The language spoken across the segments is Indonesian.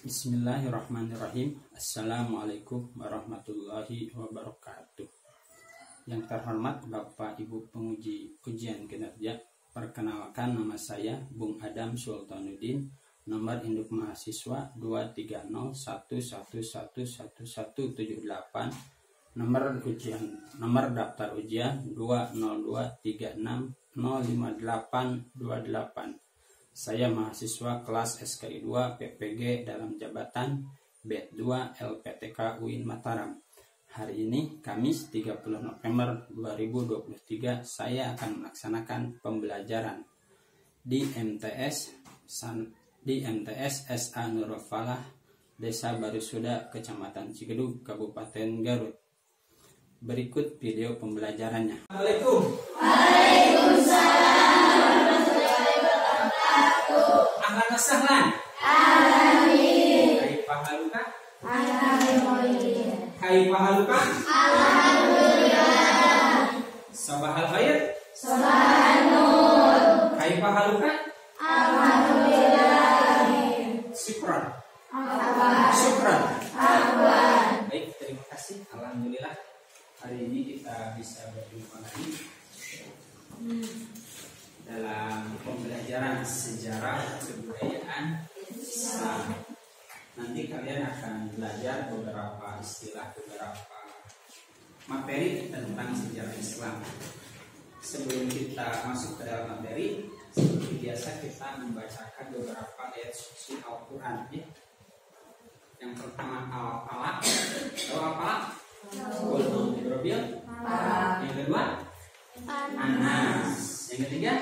Bismillahirrahmanirrahim. Assalamualaikum warahmatullahi wabarakatuh. Yang terhormat Bapak Ibu penguji ujian kinerja, perkenalkan nama saya Bung Adam Sultanuddin, nomor induk mahasiswa 230111178, nomor daftar ujian 20236058828. Saya mahasiswa kelas SKI 2 PPG dalam jabatan B2 LPTK UIN Mataram. Hari ini Kamis 30 November 2023 saya akan melaksanakan pembelajaran di MTS SA Nurul Falah, Desa Barusuda, Kecamatan Cikedug, Kabupaten Garut. Berikut video pembelajarannya. Assalamualaikum. Waalaikumsalam. Ahlan wa sahlan. Amin. Kaifa haluka? Alhamdulillah. Kaifa haluka? Alhamdulillah. Sabahal khair. Sabahan nur. Kaifa haluka? Alhamdulillah. Syukran. Afwan. Syukran. Afwan. Baik, terima kasih. Alhamdulillah. Hari ini kita bisa berjumpa lagi dalam pembelajaran sejarah kebudayaan Islam. Nanti kalian akan belajar beberapa istilah, beberapa materi tentang sejarah Islam. Sebelum kita masuk ke dalam materi, seperti biasa kita membacakan beberapa ayat suci Al-Quran. Ya. Yang pertama Al-Falaq. Tahu Al-Falaq? Qul a'udzu birabbil falaq. Yang kedua An-Nas. Yang ketiga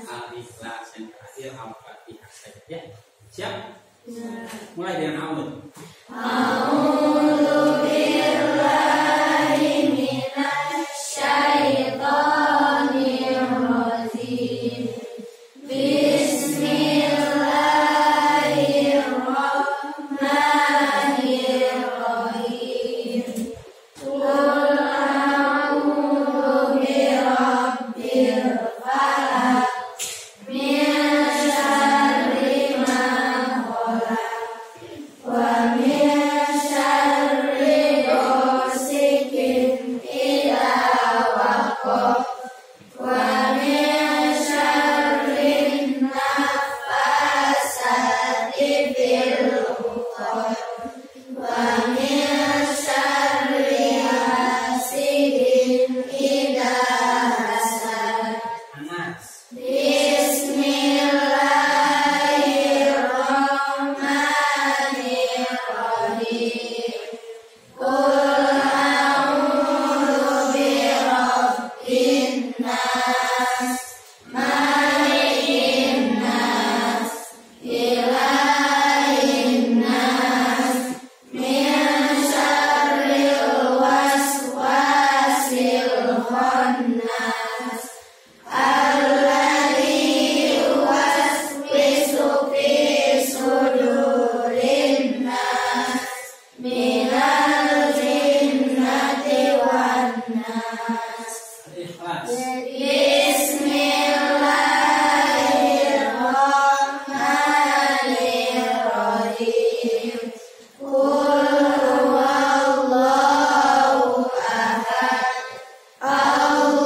Al-Ikhlas. Yang terakhir Al-Fatihah saja. Ya. Siap? Mulai dengan A'udzu. A'udzu billahi minasy syaithanir rajim. Bismillahirrahmanirrahim. Qul a'udzu birabbil falaq min syarri ma khalaq wa min syarri ghasiqin idza waqab wa min syarri naffasati fil 'uqad wa min syarri hasidin idza hasad. An-Nas. Bismillahirrahmanirrahim. Qul a'udzu birabbin nas, malikin nas, ilahin nas, min syarril waswasil khannas, alladzi yuwaswisu fi sudurin nas, minal jinnati wan nas. Al-Ikhlas. Bismillahirrahmanirrahim. Qul huwallahu ahad,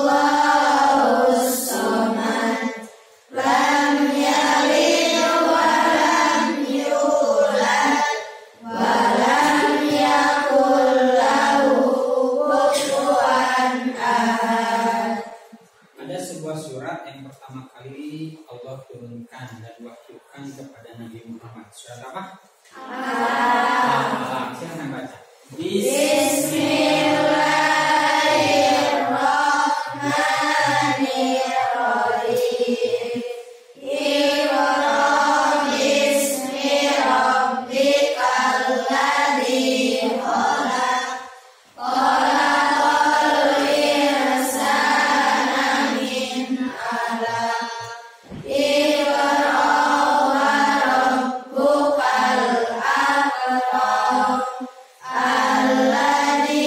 Allahus samad, lam yalid wa lam yulad wa lam yakul lahu kufuwan ahad. Ada sebuah surat yang pertama kali Allah turunkan dan wahyukan kepada Nabi Muhammad. Surat apa? Al-Falaq. Silakan baca. Bismillahirrahmanirrahim. Iqra bismi rabbikal ladzi khalaq. Khalaqal insana min 'alaq. Iqra wa rabbukal akram. Alladzi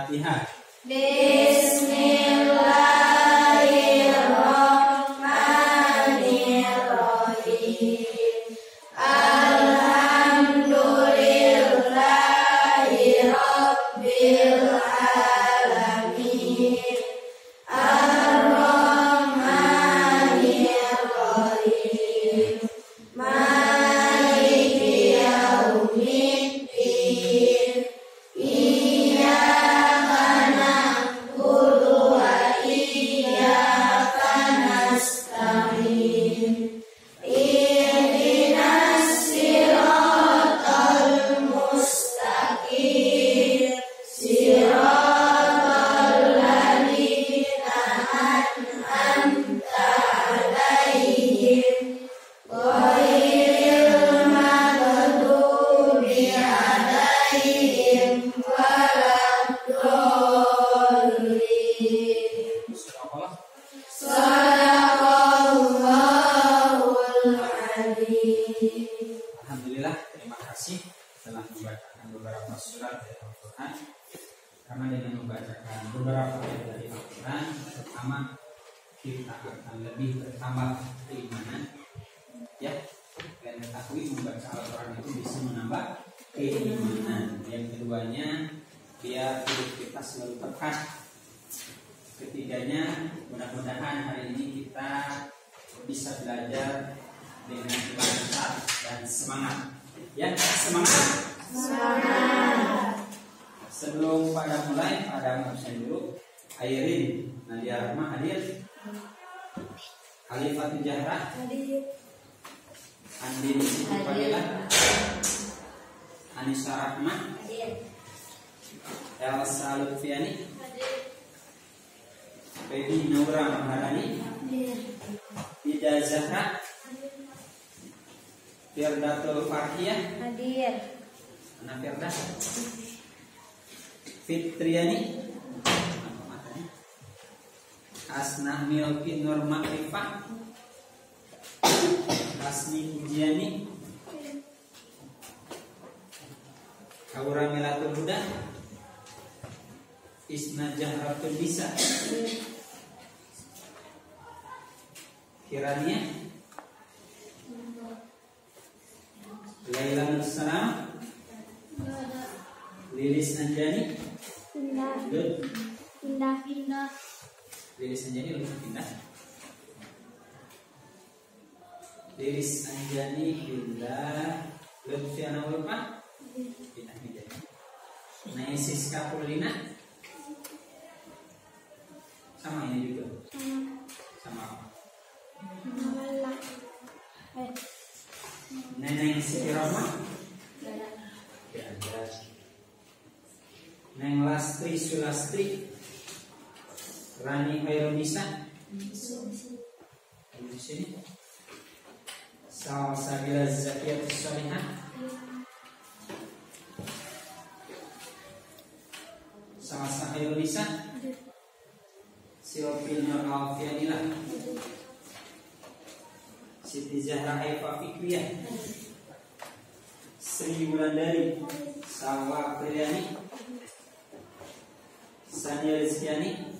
Al-Fatihah. Bismillahirrahmanirrahim. Alhamdulillahirabbil alamin. Ar-Rahmanir-Rahim. Maliki yaumiddin. Iyyaka na'budu wa iyyaka nasta'in. Ihdinas siratal mustaqim. Siratal ladzina an'amta 'alaihim ghairil maghdubi 'alaihim waladdallin. Shadaqallahul adzim. Alhamdulillah, terima kasih telah membacakan beberapa surat dari Al-Quran. Karena dengan membacakan beberapa ayat dari Al-Quran, pertama kita akan lebih bertambah keimanan. Ya, dan ketahui membaca Al-Quran itu bisa menambah keimanan. Yang keduanya, biar hidup kita selalu tepat. Ketiganya, mudah-mudahan hari ini kita bisa belajar dengan lancar dan semangat. Ya, semangat. Sebelum pada mulai, pada absen dulu. Airin Nadia Rahma hadir. Khalifatul Jahra Andini Siti Fadilah, Anissa Rahma, Elsa Lutfiani, Baby Naura Maharani, Ida Zahra, Firdatul Farhiyah, Anak Firda, Fitriani, Asna Milki Nur Makrifah, Asni Pujiani, Aura Melatul Huda, Isna Jahratul Bisa, Kirania, Laila Nursalam, Lilis Anjani, Pindah. Lilis Anjani lebih pindah. Lilis Anjani pindah. Lutfiana Ulfa pindah pindah. Naisis Kapulina sama ini juga. Sama apa? Neneng Siti Roma, Neng Lastri Sulastri, Rani Khairunisa, di sini. Salsabila Zakiyatus Salihah, Salsa Khairunisa, Silvin Nur Alfianila, Siti Zahra Haifa Fikriyah, Sri Wulandari, Salwa Priyani, Sania Rizkiani,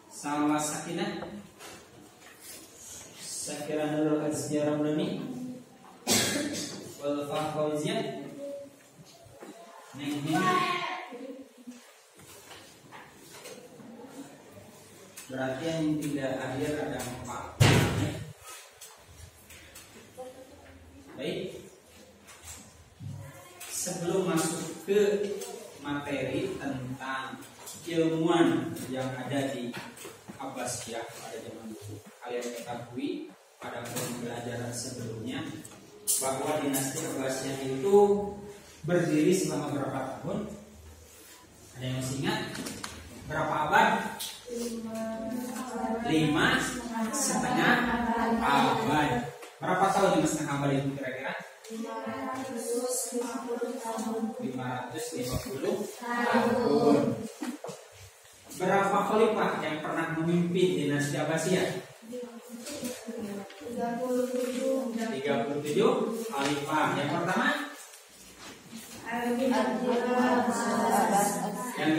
Salwa Sakinah, Sakira Nurul Azhiyah Ramdhani, Walfa Fauziyah, Neng Hini. Berarti yang tidak hadir ada 4. Baik. Sebelum masuk ke materi tentang ilmuwan yang ada di Abbasiyah pada zaman dulu, kalian ketahui pada pembelajaran sebelumnya bahwa dinasti Abbasiyah itu berdiri selama berapa tahun? Ada yang masih ingat? Berapa abad? 5,5 abad. Berapa tahun 5,5 abad itu kira-kira? 550 tahun. Berapa khalifah yang pernah memimpin dinasti Abbasiyah? 37 khalifah. Yang pertama Yang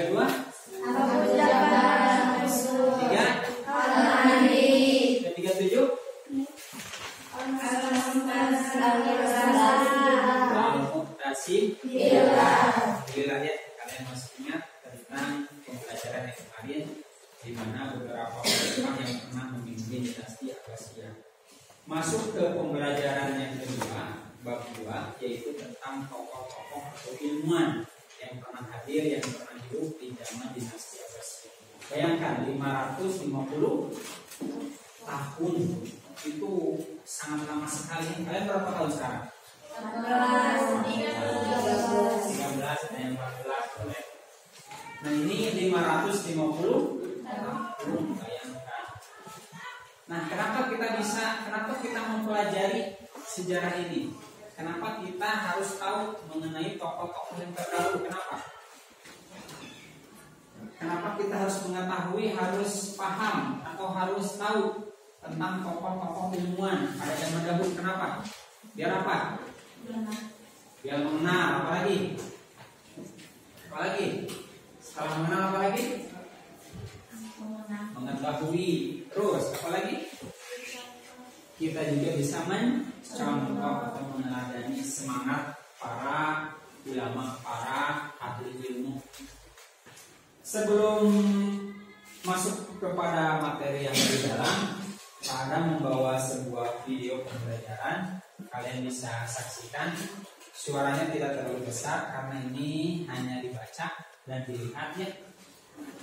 kedua, tiga, ketiga tujuh, al-muqtasim billah ya. Kalian masih ingat tentang pembelajaran yang kemarin di mana beberapa ulama yang pernah memimpin dinasti Abbasiyah. Masuk ke pembelajaran yang kedua, bab 2, yaitu tentang tokoh-tokoh atau ilmuwan yang pernah hadir, yang pernah hidup di zaman dinasti Abbasiyah. Bayangkan 550 tahun itu sangat lama sekali. Kalian berapa tahun sekarang? 13 dan 14. Nah ini 550 tahun, bayangkan. Nah kenapa kita mempelajari sejarah ini? Kenapa kita harus tahu mengenai tokoh-tokoh yang terdahulu? Kenapa kita harus mengetahui, harus paham atau harus tahu tentang tokoh-tokoh ilmuwan pada zaman dahulu? Kenapa? Biar apa? Biar mengenal. Apalagi? Setelah mengenal apalagi? Mengetahui. Terus apalagi? Kita juga bisa mencontoh atau meneladani semangat para ulama, para ahli ilmu. Sebelum masuk kepada materi yang lebih dalam, Pak Adam membawa sebuah video pembelajaran. Kalian bisa saksikan. Suaranya tidak terlalu besar karena ini hanya dibaca dan dilihat ya.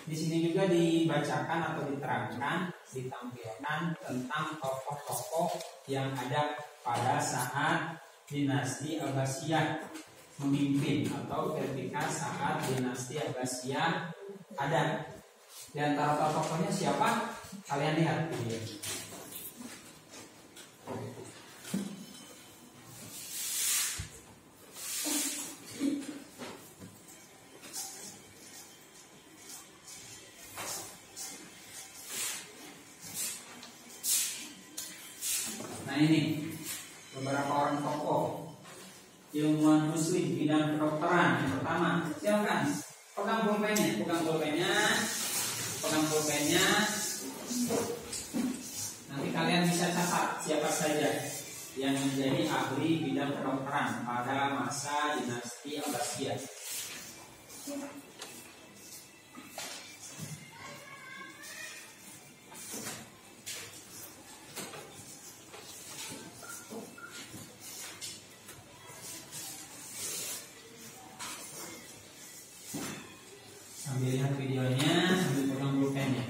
Di sini juga dibacakan atau diterangkan, ditampilkan tentang tokoh-tokoh yang ada pada saat dinasti Abbasiyah memimpin atau ketika saat dinasti Abbasiyah ada. Di antara tokohnya siapa? Kalian lihat video. Nah ini beberapa orang tokoh ilmuwan muslim bidang kedokteran. Yang pertama, silakan pegang pulpennya. Nanti kalian bisa catat siapa saja yang menjadi ahli bidang kedokteran pada masa dinasti Abbasiyah. Sambil lihat videonya, sambil pegang pulpennya.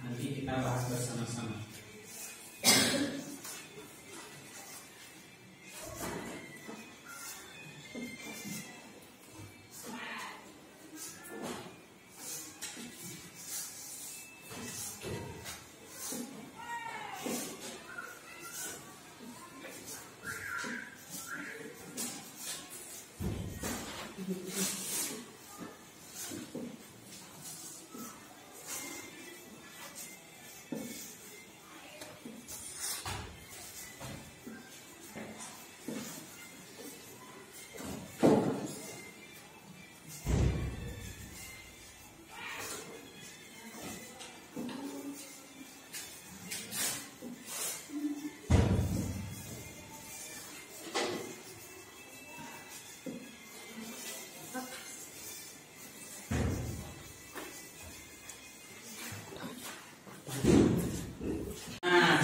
Nanti kita bahas bersama-sama.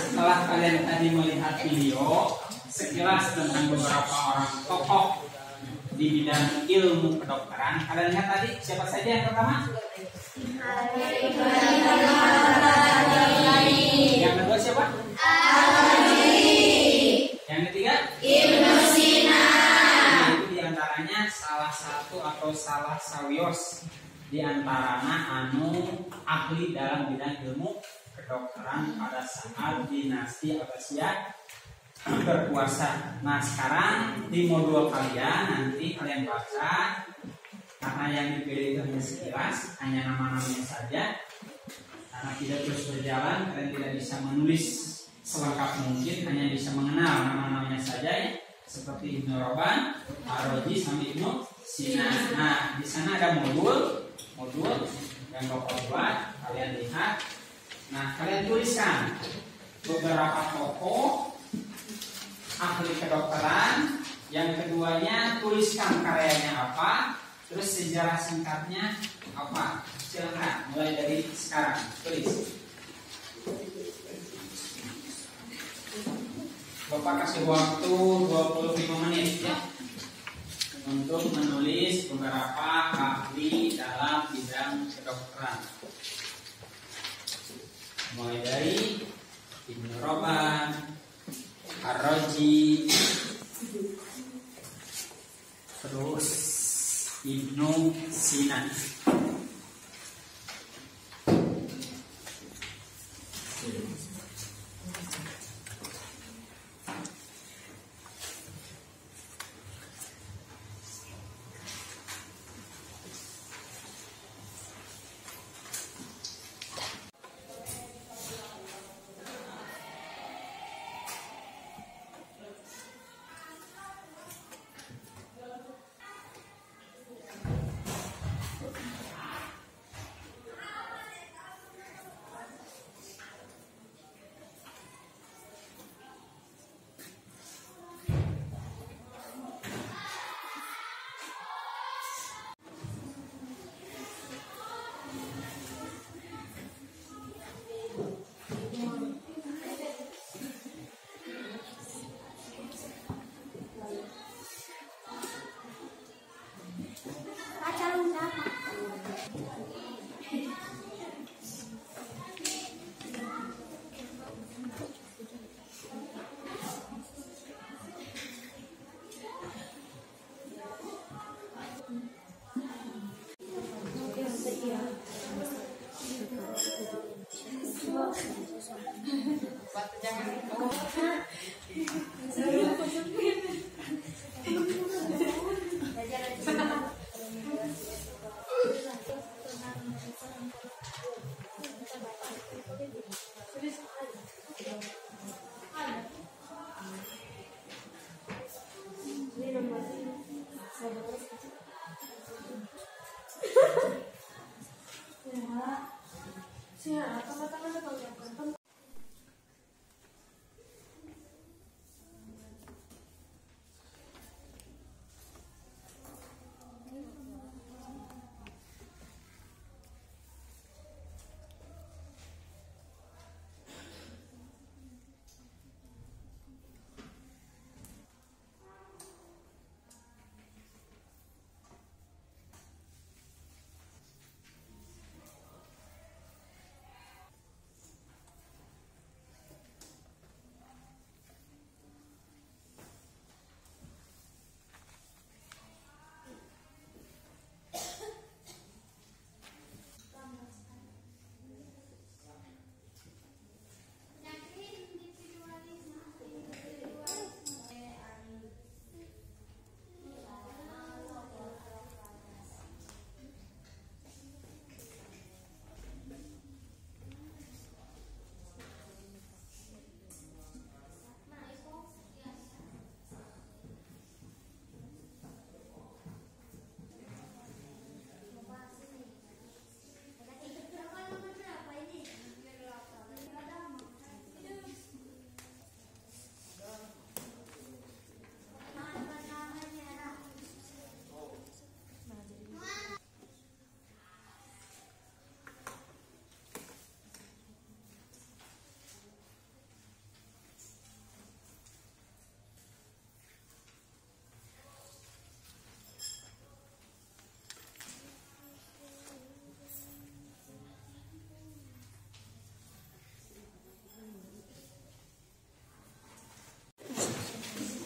Setelah kalian tadi melihat video sekilas tentang beberapa orang tokoh di bidang ilmu kedokteran, kalian lihat tadi siapa saja yang pertama? Yang kedua siapa? Yang ketiga? Ibnu Sina. Itu diantaranya salah satu atau salah sawios diantaranya ahli dalam bidang ilmu kedokteran pada saat dinasti Abbasiyah berkuasa. Nah sekarang di modul kalian nanti kalian baca, karena yang dipilih hanya sekilas, hanya nama-namanya saja. Karena tidak terus berjalan, kalian tidak bisa menulis selengkap mungkin, hanya bisa mengenal nama-namanya saja ya. seperti Ibnu Roban, Ar-Razi sama Ibnu Sina. Nah, di sana ada modul yang Bapak buat, kalian lihat. Nah, kalian tuliskan beberapa tokoh ahli kedokteran. Yang keduanya tuliskan karyanya apa, terus sejarah singkatnya apa. Silakan mulai dari sekarang tulis. Bapak kasih waktu 25 menit ya untuk menulis beberapa ahli dalam bidang kedokteran. Mulai dari Ibnu Roban, Ar-Razi, terus Ibnu Sina.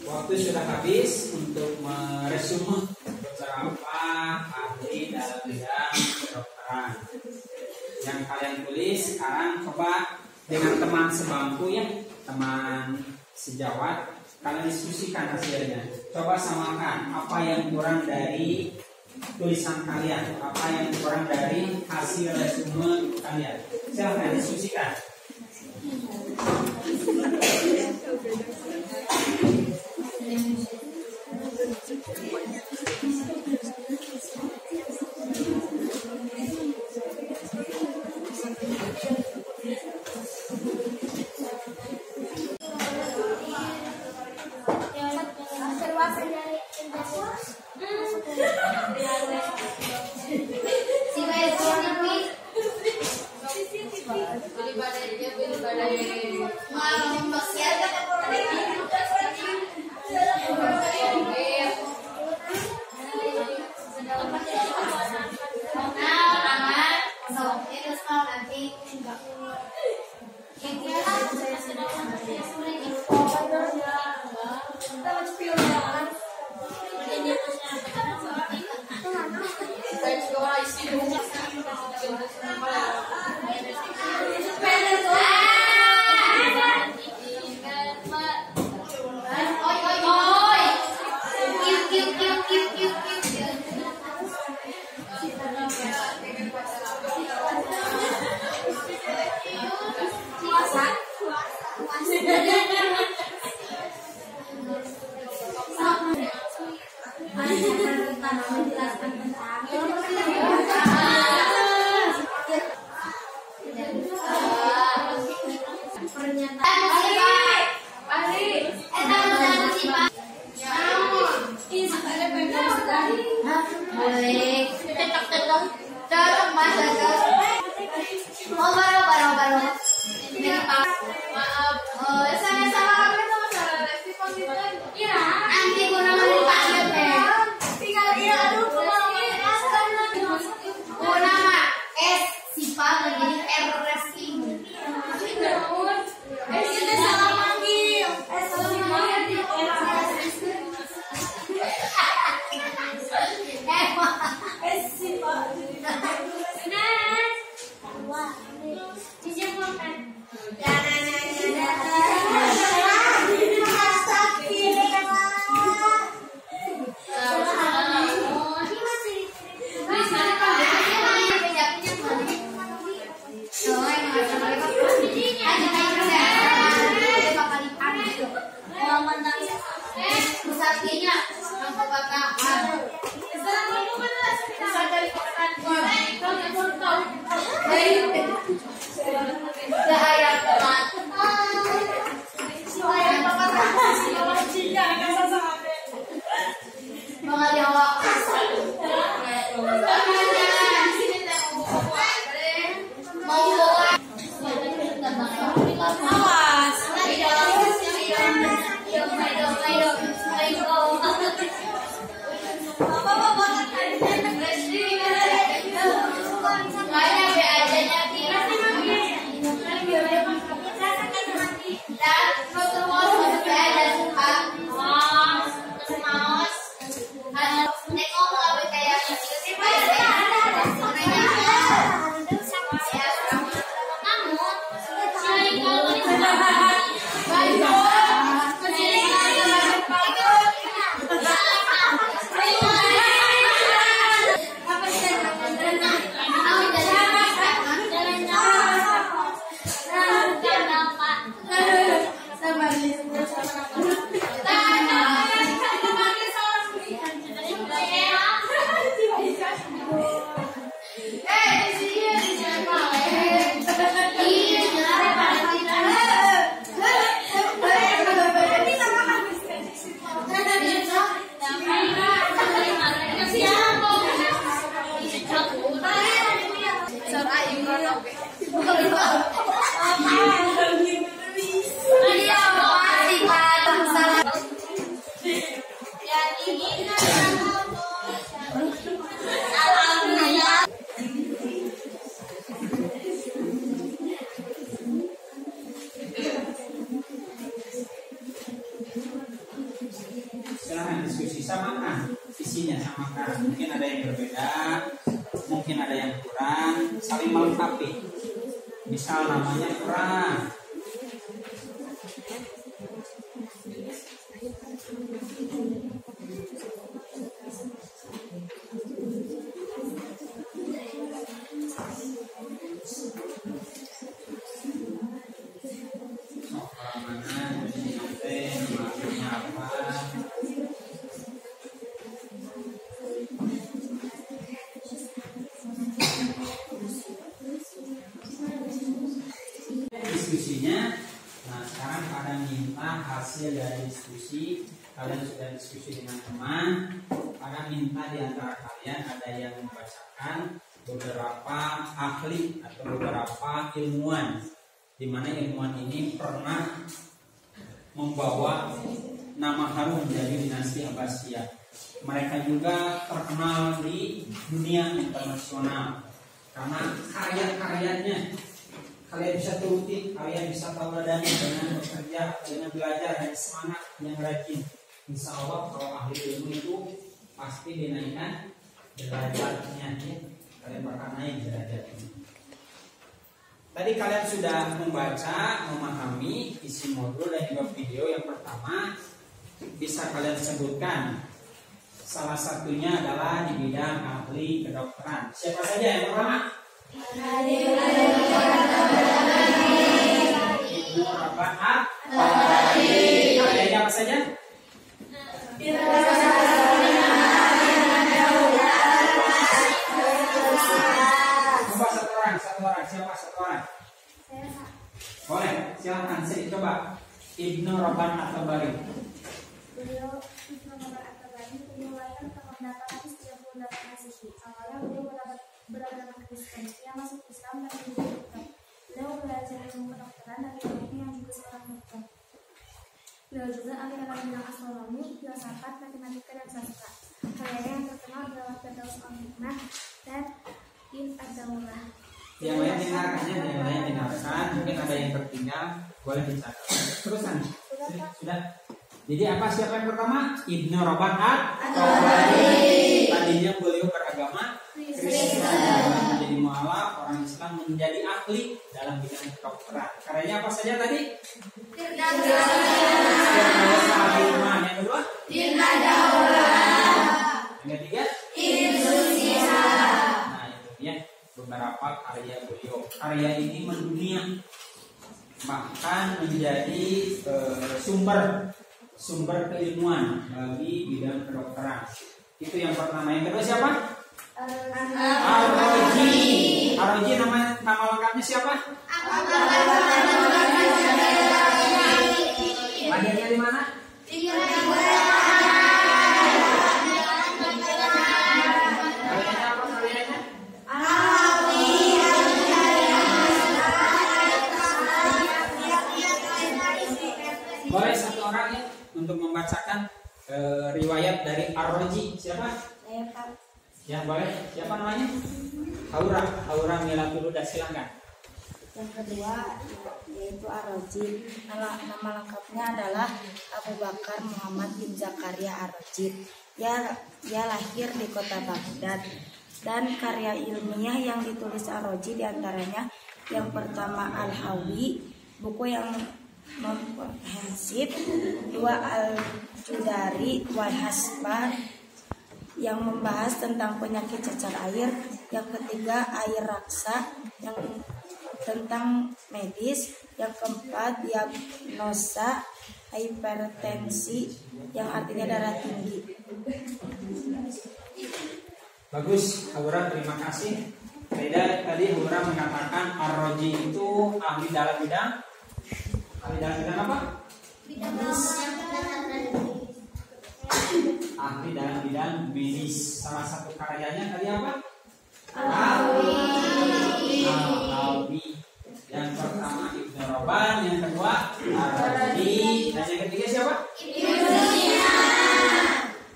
Waktu sudah habis untuk meresume beberapa ahli dalam bidang kedokteran yang kalian tulis. Sekarang coba dengan teman sebangku ya, teman sejawat, kalian diskusikan hasilnya. Coba samakan apa yang kurang dari tulisan kalian, apa yang kurang dari hasil resume kalian. Silahkan diskusikan. Silahkan diskusi, samakan visinya, samakan. Mungkin ada yang berbeda, mungkin ada yang kurang, saling melengkapi. Misal namanya kurang, diskusi. Kalian sudah diskusi dengan teman. Maka minta di antara kalian ada yang membacakan beberapa ahli atau beberapa ilmuwan, di mana ilmuwan ini pernah membawa nama harum dari dinasti Abbasiyah. Mereka juga terkenal di dunia internasional karena karya-karyanya. Kalian bisa turuti, kalian bisa teladani dengan bekerja, dengan belajar dan semangat yang rajin. Insya Allah kalau ahli ilmu itu pasti dinaikkan derajatnya, ya. Kalian bakal naik derajatnya. Tadi kalian sudah membaca, memahami isi modul dan juga video yang pertama. Bisa kalian sebutkan. Salah satunya adalah di bidang ahli kedokteran. Siapa saja yang pertama? Ibnu Rabban at-Tabari. Karyanya apa saja? Coba satu orang. Siapa satu orang? Boleh, silakan saya coba. Ibnu Rabban at-Tabari. Beliau Ibnu Rabban at-Tabari dilahirkan tahun 838 Masehi. Awalnya beliau beragama Kristen. Ia masuk Islam dan menjadi dokter. Beliau belajar ilmu kedokteran dari ayahnya yang juga seorang dokter. Beliau juga ahli dalam bidang astronomi, filsafat, matematika, dan sastra. Karyanya yang terkenal adalah Firdaus al-Hikmah dan In ad-Daulah. Yang lain dengarkan, mungkin ada yang tertinggal, boleh dicatat. Terusan. Sudah. Jadi apa, siapa yang pertama? Ibnu Rabban at-Tabari. Tadinya beliau beragama Kristen, menjadi mualaf, orang Islam, menjadi ahli dalam bidang kedokteran. Karyanya apa saja tadi? Firdaus al-Hikmah. Yang kedua? In ad-Daulah. Yang ketiga? Nah, itu dia beberapa karya beliau. Karya ini mendunia, bahkan menjadi sumber keilmuan bagi bidang kedokteran. Itu yang pertama. Yang kedua siapa? Ar-Razi. Ar-Razi nama lengkapnya siapa? Lahirnya di mana? Karyanya apa karyanya? Boleh satu orang ya untuk membacakan riwayat dari Ar-Razi. Siapa? Saya Pak. Ya boleh. Siapa namanya? Haura Milatuluda, silakan. Yang kedua yaitu Ar-Razi. Nama lengkapnya adalah Abu Bakar Muhammad bin Zakaria Ar-Razi. Ia lahir di kota Baghdad. Dan karya ilmiah yang ditulis Ar-Razi diantaranya yang pertama Al-Hawi, buku yang komprehensif. Dua Al-Judari wal Hasbah, yang membahas tentang penyakit cacar air. Yang ketiga air raksa, yang tentang medis. Yang keempat diagnosa hipertensi, yang artinya darah tinggi. Bagus, Haura, terima kasih. Tadi Haura mengatakan Ar-Razi itu ahli dalam bidang apa? Ahli dalam bidang medis. Salah satu karyanya tadi apa? Al-Hawi. Yang pertama Ibnu Rabban, yang kedua Ar-Razi, dan yang ketiga siapa?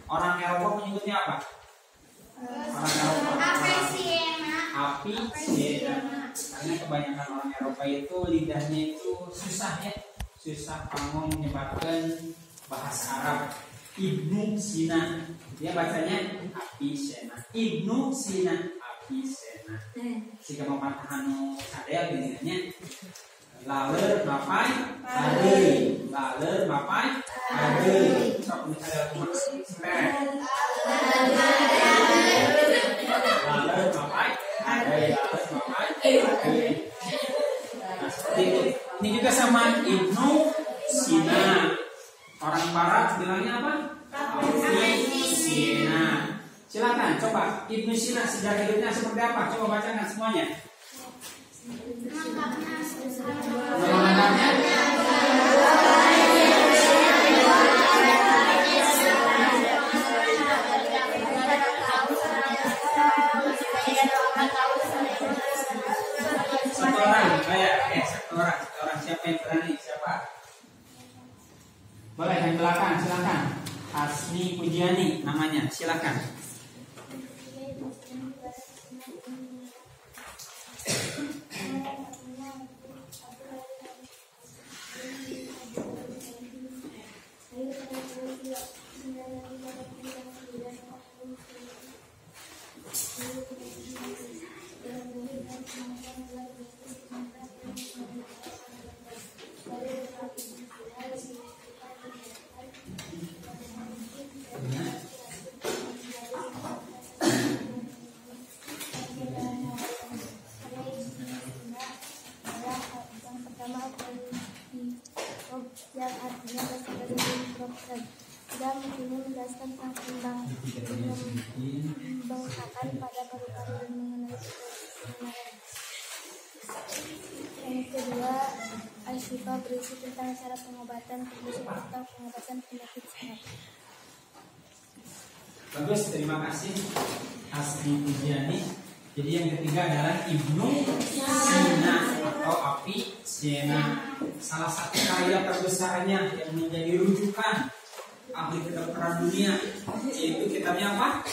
Orang Eropa menyebutnya apa? Orang Eropa. Avicenna. Karena kebanyakan orang Eropa itu lidahnya itu susah ya, susah kamu menyebabkan bahasa Arab. Ibnu Sina, dia bacanya Avicenna. Ibnu Sina, Avicenna. Jika mempatahan sadel dinanya laler bapai adei, laler bapai adei. Sok misalnya rumah laler bapai adei, laler bapai adei. Nah seperti itu. Ini juga sama Ibnu Sina. Orang Barat bilangnya apa? Avicenna. Silakan coba Ibnu Sina sejarah hidupnya seperti apa? Coba bacakan semuanya. Nama lengkapnya Hasni Pujiani namanya, silakan. Yang artinya berasal dari program dan ini menjelaskan tentang pembengkakan pada paru-paru dan mengenai kebenaran. Yang kedua, Al-Shifa berisi tentang cara pengobatan termasuk tentang pengobatan penyakit sehat. Bagus, terima kasih Hasni Pujiani. Jadi yang ketiga adalah Ibnu Sina atau Api Siena, salah satu karya terbesarnya yang menjadi rujukan ahli kedokteran dunia, yaitu kitabnya apa?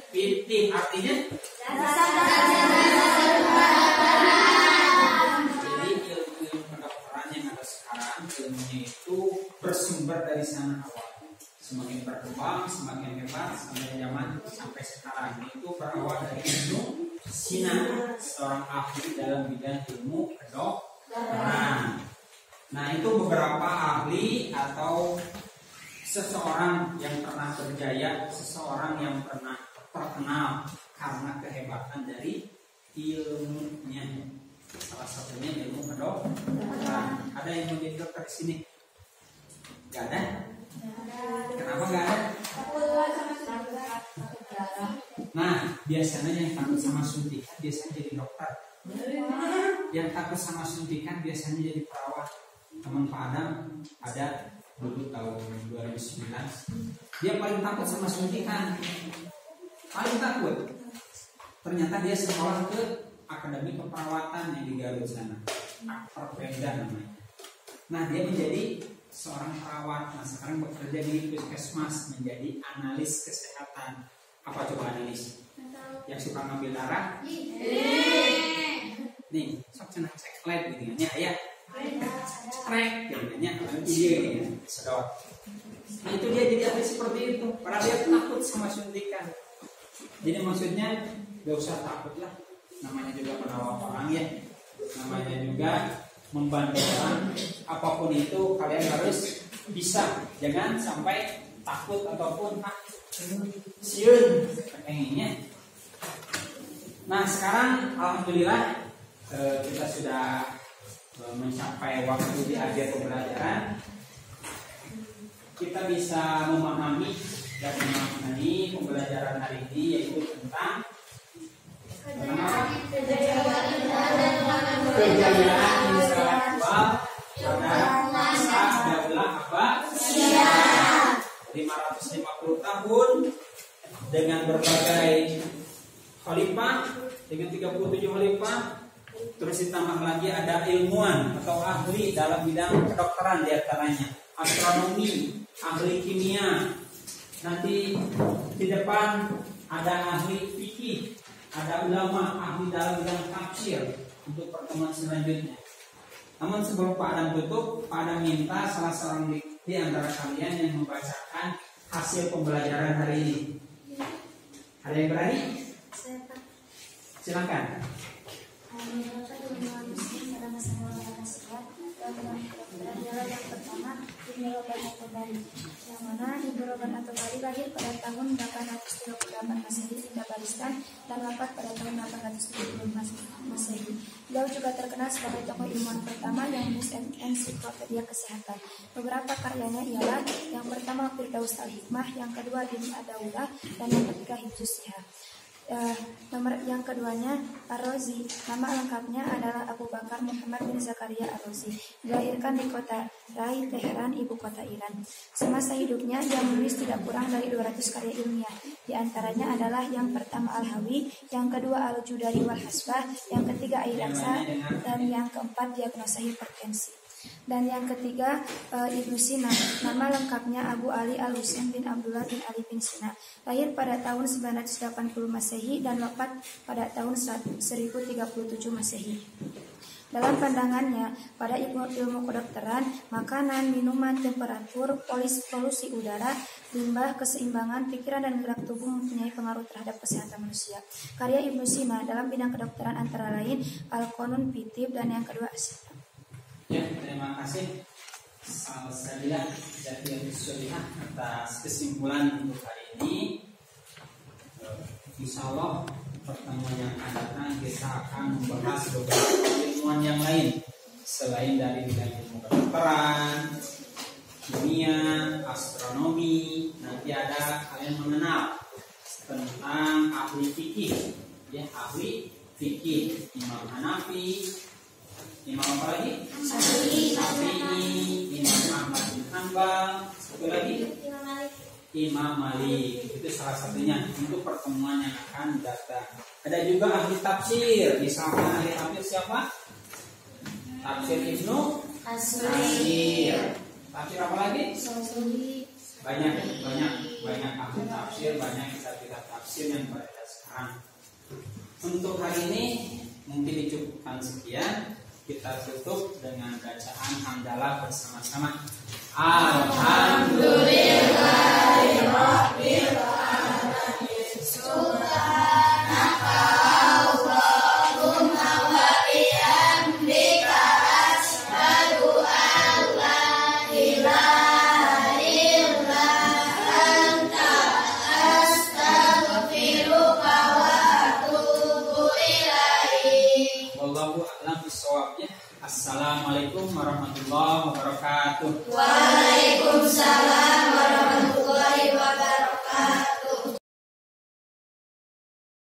Al-Fiqh, artinya jadi ilmu kedokteran yang ada sekarang, ilmunya itu bersumber dari sana awal. Semakin berkembang, semakin hebat sampai zaman sampai sekarang. Itu berawal dari Ibnu Sina, seorang ahli dalam bidang ilmu kedokteran. Nah, itu beberapa ahli atau seseorang yang pernah berjaya, seseorang yang pernah terkenal karena kehebatan dari ilmunya. Salah satunya ilmu kedokteran. Ada yang mau jadi dokter di sini? Gak ada? Kenapa gak ada? Nah, biasanya yang takut sama suntikan biasanya jadi dokter. Yang takut sama suntikan biasanya jadi perawat. Teman Pak Adam ada dulu tahun 2019. Dia paling takut sama suntikan. Paling takut. Ternyata dia sekolah ke akademi keperawatan yang di Garut sana. Perpeda namanya. Nah, dia menjadi seorang perawat. Nah, sekarang bekerja di puskesmas menjadi analis kesehatan. Apa coba analis? Yang suka ngambil darah? Nih, sok cenah cek lab gitu ya. Ya, cek gitu ya. Iya gitu. Sedot. Nah, itu dia jadi ahli seperti itu. Padahal dia takut sama suntikan. Jadi maksudnya gak usah takut lah. Namanya juga menolong orang ya. Namanya juga membantu orang. Apapun itu kalian harus bisa. Jangan sampai takut ataupun siun pengennya. Nah, sekarang alhamdulillah kita sudah mencapai waktu di akhir pembelajaran. Kita bisa memahami dan memaknai pembelajaran hari ini, yaitu tentang kejayaan intelektual pada masa Daulah Abbasiyah 550 tahun dengan berbagai khalifah, dengan 37 khalifah. Terus ditambah lagi ada ilmuwan atau ahli dalam bidang kedokteran, diantaranya astronomi, ahli kimia. Nanti di depan ada ahli fikih, ada ulama, ahli dalam bidang tafsir untuk pertemuan selanjutnya. Namun sebelum Pak Adam tutup, Pak Adam minta salah seorang di antara kalian yang membacakan hasil pembelajaran hari ini. Ada yang berani? Silakan. Yang pertama, Ibnu Roban At-Tabari, yang mana Ibnu Roban At-Tabari lahir pada tahun 838 Masehi di Tabaristan dan wafat pada tahun 870 Masehi. Beliau juga terkenal sebagai tokoh ilmuwan pertama yang menulis ensiklopedia kesehatan. Beberapa karyanya ialah yang pertama Firdaus Al-Hikmah, yang kedua Dini Ad-Daulah, dan yang ketiga Hifdzus Shihab. Nomor yang keduanya Ar-Razi. Nama lengkapnya adalah Abu Bakar Muhammad bin Zakaria Ar-Razi. Dilahirkan di kota Rai, Teheran, ibu kota Iran. Semasa hidupnya dia menulis tidak kurang dari 200 karya ilmiah. Di antaranya adalah yang pertama Al-Hawi, yang kedua Al-Judari wal Hasbah, yang ketiga Air Aksa, dan yang keempat diagnosa hipertensi. Dan yang ketiga Ibnu Sina, nama lengkapnya Abu Ali Al-Husain bin Abdullah bin Ali bin Sina. Lahir pada tahun 980 Masehi dan wafat pada tahun 1037 Masehi. Dalam pandangannya, pada ilmu kedokteran, makanan, minuman, temperatur, polusi udara, limbah, keseimbangan, pikiran dan gerak tubuh mempunyai pengaruh terhadap kesehatan manusia. Karya Ibnu Sina dalam bidang kedokteran antara lain Al-Qanun fi Tibb dan yang kedua As-Sifa. Ya, terima kasih Al-Sadilah Jatiyah Solihah atas kesimpulan untuk hari ini. Insya Allah pertemuan yang akan datang kita akan membahas beberapa ilmuwan yang lain selain dari bidang ilmu kedokteran, kimia, astronomi. Nanti ada kalian mengenal tentang ahli fikih, ya, ahli fikih Imam Hanafi, Imam apa lagi? Syafi'i, Imam Ahmad bin Hanbal, satu lagi Imam Malik. Itu salah satunya untuk pertemuan yang akan datang. Ada juga ahli tafsir. Misalkan ahli tafsir siapa? Tafsir Ibnu Katsir. Tafsir apa lagi? Banyak ahli tafsir, banyak kitab-kitab tafsir yang beredar sekarang. Untuk hari ini mungkin dicukupkan sekian. Kita tutup dengan bacaan hamdalah bersama-sama. Alhamdulillahirabbil alamin. Subhanaka Allahumma wa bihamdika asyhadu an la ilaha illa anta astaghfiruka wa atubu ilaik. Wallahu a'lam bishawab. Assalamualaikum warahmatullahi wabarakatuh. Waalaikumsalam.